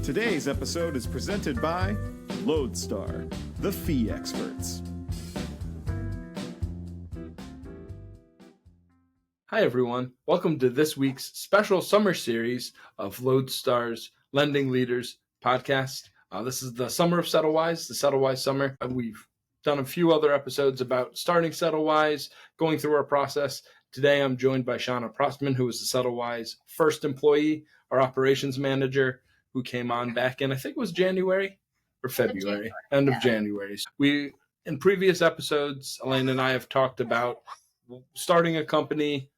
Today's episode is presented by Lodestar, the fee experts. Hi, everyone. Welcome to this week's special summer series of Lodestar's Lending Leaders podcast. This is the Summer of SettleWise, the SettleWise Summer. We've done a few other episodes about starting SettleWise, going through our process. Today, I'm joined by Shawna Proztman, who was the SettleWise first employee, our operations manager, who came on back in, I think it was January or February, end of January. We, in previous episodes, Elaine and I have talked about starting a company,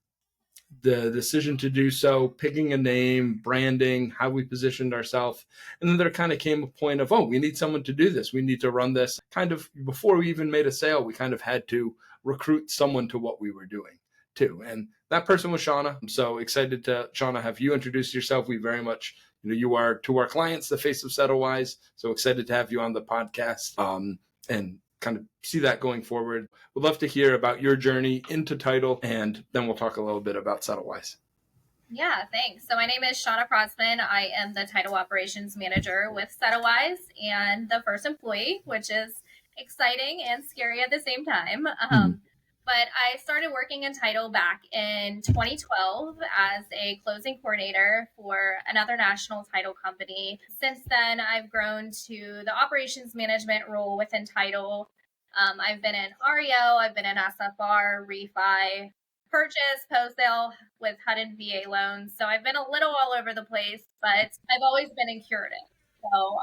the decision to do so, picking a name, branding, how we positioned ourselves. And then there kind of came a point of, we need someone to do this. We need to run this. Kind of before we even made a sale, we kind of had to recruit someone to what we were doing too. And that person was Shawna. I'm so excited to, Shawna, have you introduce yourself. We very much, you are to our clients, the face of SettleWise. So excited to have you on the podcast and kind of see that going forward. We'd love to hear about your journey into title, and then we'll talk a little bit about SettleWise. Yeah, thanks. So my name is Shawna Proztman. I am the title operations manager with SettleWise and the first employee, which is exciting and scary at the same time. But I started working in title back in 2012 as a closing coordinator for another national title company. Since then, I've grown to the operations management role within title. I've been in REO, I've been in SFR, refi, purchase, post-sale with HUD and VA loans. So I've been a little all over the place, but I've always been in curative. So,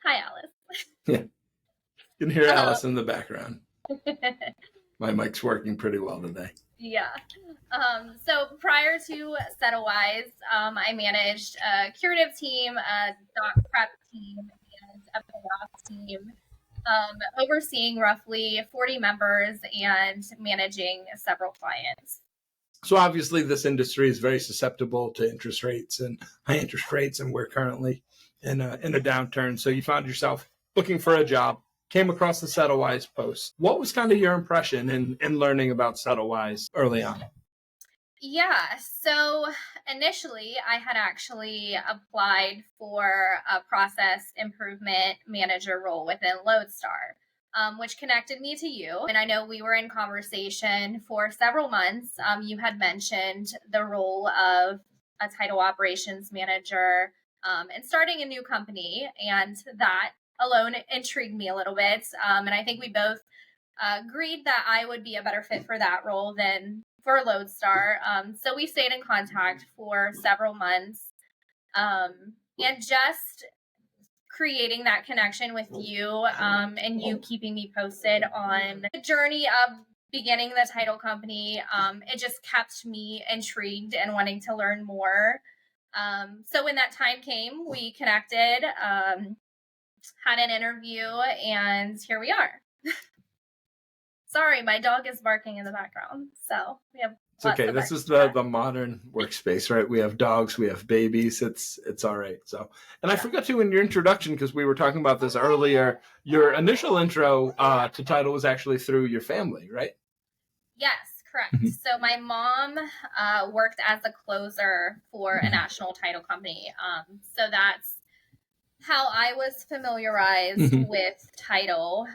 hi, Alice. Yeah, you can hear Alice in the background. My mic's working pretty well today. Yeah. So prior to SettleWise, I managed a curative team, a doc prep team, and a payoff team, overseeing roughly 40 members and managing several clients. So obviously this industry is very susceptible to interest rates and high interest rates, and we're currently in a downturn. So you found yourself looking for a job, came across the SettleWise post. What was kind of your impression in learning about SettleWise early on? Yeah, so initially I had actually applied for a process improvement manager role within Lodestar, which connected me to you. And I know we were in conversation for several months. You had mentioned the role of a title operations manager and starting a new company, and that alone intrigued me a little bit. And I think we both agreed that I would be a better fit for that role than for Lodestar. So we stayed in contact for several months, and just creating that connection with you, and you keeping me posted on the journey of beginning the title company. It just kept me intrigued and wanting to learn more. So when that time came, we connected, had an interview, and here we are. Sorry, my dog is barking in the background. So we have. It's okay. This is the modern workspace, right? We have dogs, we have babies. It's all right. So, and I forgot to in your introduction, because we were talking about this earlier. Your initial intro to title was actually through your family, right? Yes, correct. Mm-hmm. So my mom worked as a closer for a national title company. So that's how I was familiarized with title.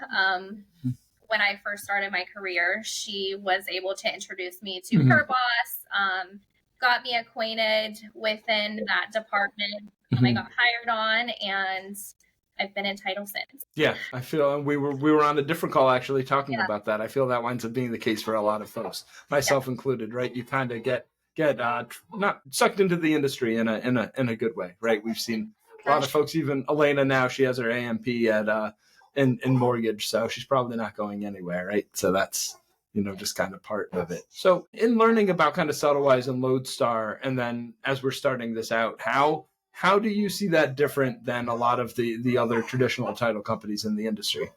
When I first started my career, she was able to introduce me to her boss, got me acquainted within that department. I got hired on, and I've been in title since. Yeah, I feel we were on a different call actually talking about that. I feel that winds up being the case for a lot of folks, myself included, right? You kind of get not sucked into the industry in a good way, right? We've seen a lot of folks, even Elena now, she has her AMP at in mortgage, so she's probably not going anywhere, right? So that's, just kind of part of it. So in learning about kind of SettleWise and Lodestar, and then as we're starting this out, how do you see that different than a lot of the other traditional title companies in the industry?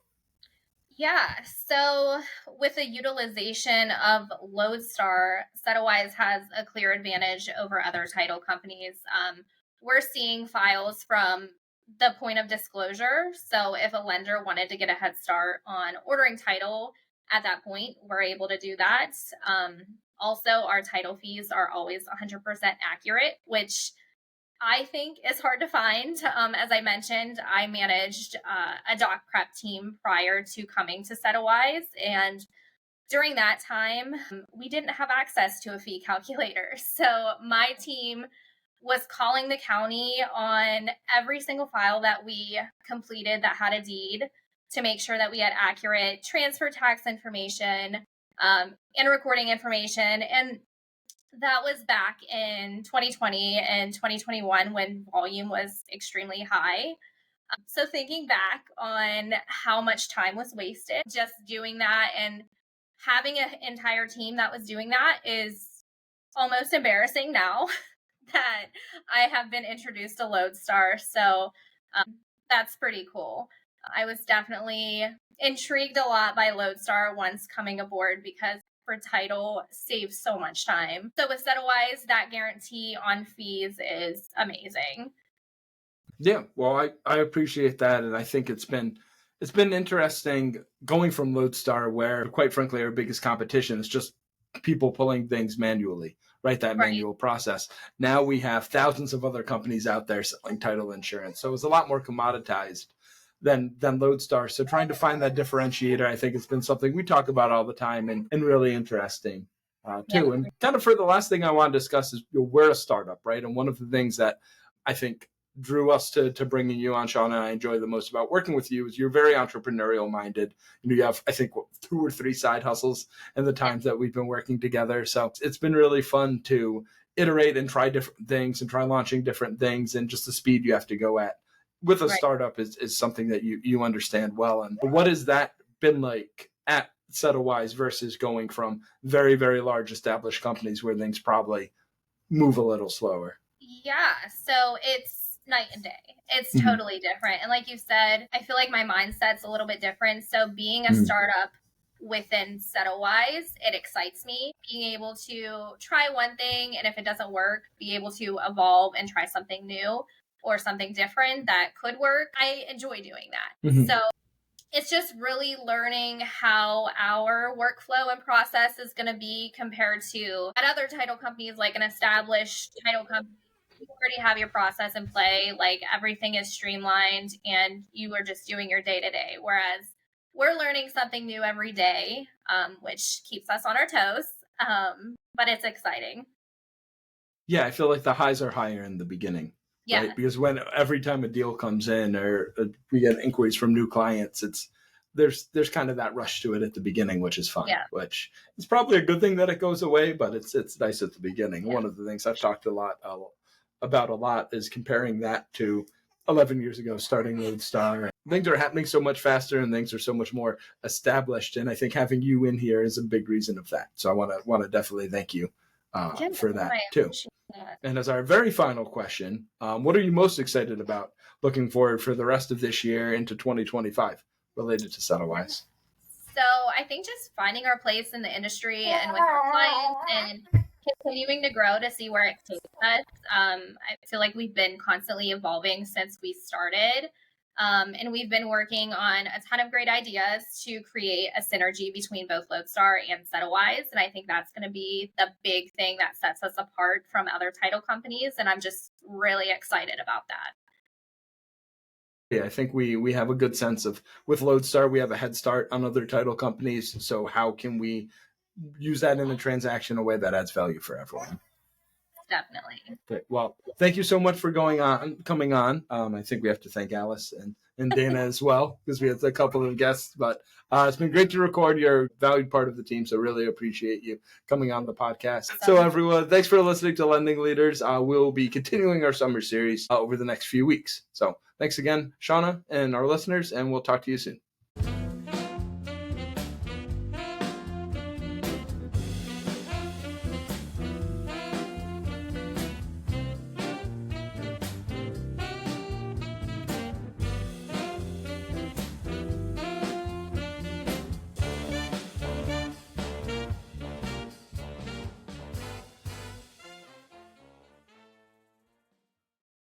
Yeah, so with the utilization of Lodestar, SettleWise has a clear advantage over other title companies. We're seeing files from the point of disclosure. So if a lender wanted to get a head start on ordering title at that point, we're able to do that. Also, our title fees are always 100% accurate, which I think is hard to find. As I mentioned, I managed a doc prep team prior to coming to SettleWise, and during that time, we didn't have access to a fee calculator. So my team was calling the county on every single file that we completed that had a deed to make sure that we had accurate transfer tax information and recording information. And that was back in 2020 and 2021 when volume was extremely high. So thinking back on how much time was wasted just doing that and having an entire team that was doing that is almost embarrassing now that I have been introduced to Lodestar. So that's pretty cool. I was definitely intrigued a lot by Lodestar once coming aboard because for title saves so much time. So with SettleWise, that guarantee on fees is amazing. Yeah, well, I appreciate that, and I think it's been interesting going from Lodestar, where quite frankly our biggest competition is just people pulling things manually, right? That manual process. Now we have thousands of other companies out there selling title insurance, so it's a lot more commoditized than Lodestar. So trying to find that differentiator, I think it's been something we talk about all the time and really interesting too. Yeah. And kind of for the last thing I want to discuss is we're a startup, right? And one of the things that I think drew us to bringing you on, Shawna, and I enjoy the most about working with you is you're very entrepreneurial minded. You have, I think, 2 or 3 side hustles in the times that we've been working together. So it's been really fun to iterate and try different things and try launching different things, and just the speed you have to go at with a startup is something that you understand well. And what has that been like at SettleWise versus going from very, very large established companies where things probably move a little slower? Yeah, so it's night and day. It's totally different. And like you said, I feel like my mindset's a little bit different. So being a startup within SettleWise, it excites me. Being able to try one thing, and if it doesn't work, be able to evolve and try something new or something different that could work. I enjoy doing that. So it's just really learning how our workflow and process is going to be compared to at other title companies, like an established title company. You already have your process in play, like everything is streamlined and you are just doing your day to day. Whereas we're learning something new every day, which keeps us on our toes. But it's exciting. Yeah, I feel like the highs are higher in the beginning. Yeah. Right? Because every time a deal comes in or we get inquiries from new clients, there's kind of that rush to it at the beginning, which is fun. Yeah. Which is probably a good thing that it goes away, but it's nice at the beginning. Yeah. One of the things I've talked about a lot is comparing that to 11 years ago, starting Lodestar. Things are happening so much faster and things are so much more established. And I think having you in here is a big reason of that. So I want to definitely thank you for that too. And as our very final question, what are you most excited about looking forward for the rest of this year into 2025 related to SettleWise? So I think just finding our place in the industry and with our clients and continuing to grow to see where it takes us. I feel like we've been constantly evolving since we started. And we've been working on a ton of great ideas to create a synergy between both Lodestar and SettleWise. And I think that's going to be the big thing that sets us apart from other title companies. And I'm just really excited about that. Yeah, I think we have a good sense of, with Lodestar, we have a head start on other title companies. So how can we use that in a transaction in a way that adds value for everyone? Definitely. Okay. Well, thank you so much for coming on. I think we have to thank Alice and Dana as well, because we had a couple of guests, but it's been great to record. You're a valued part of the team, so really appreciate you coming on the podcast. So everyone, thanks for listening to Lending Leaders. We'll be continuing our summer series over the next few weeks. So thanks again, Shawna, and our listeners, and we'll talk to you soon.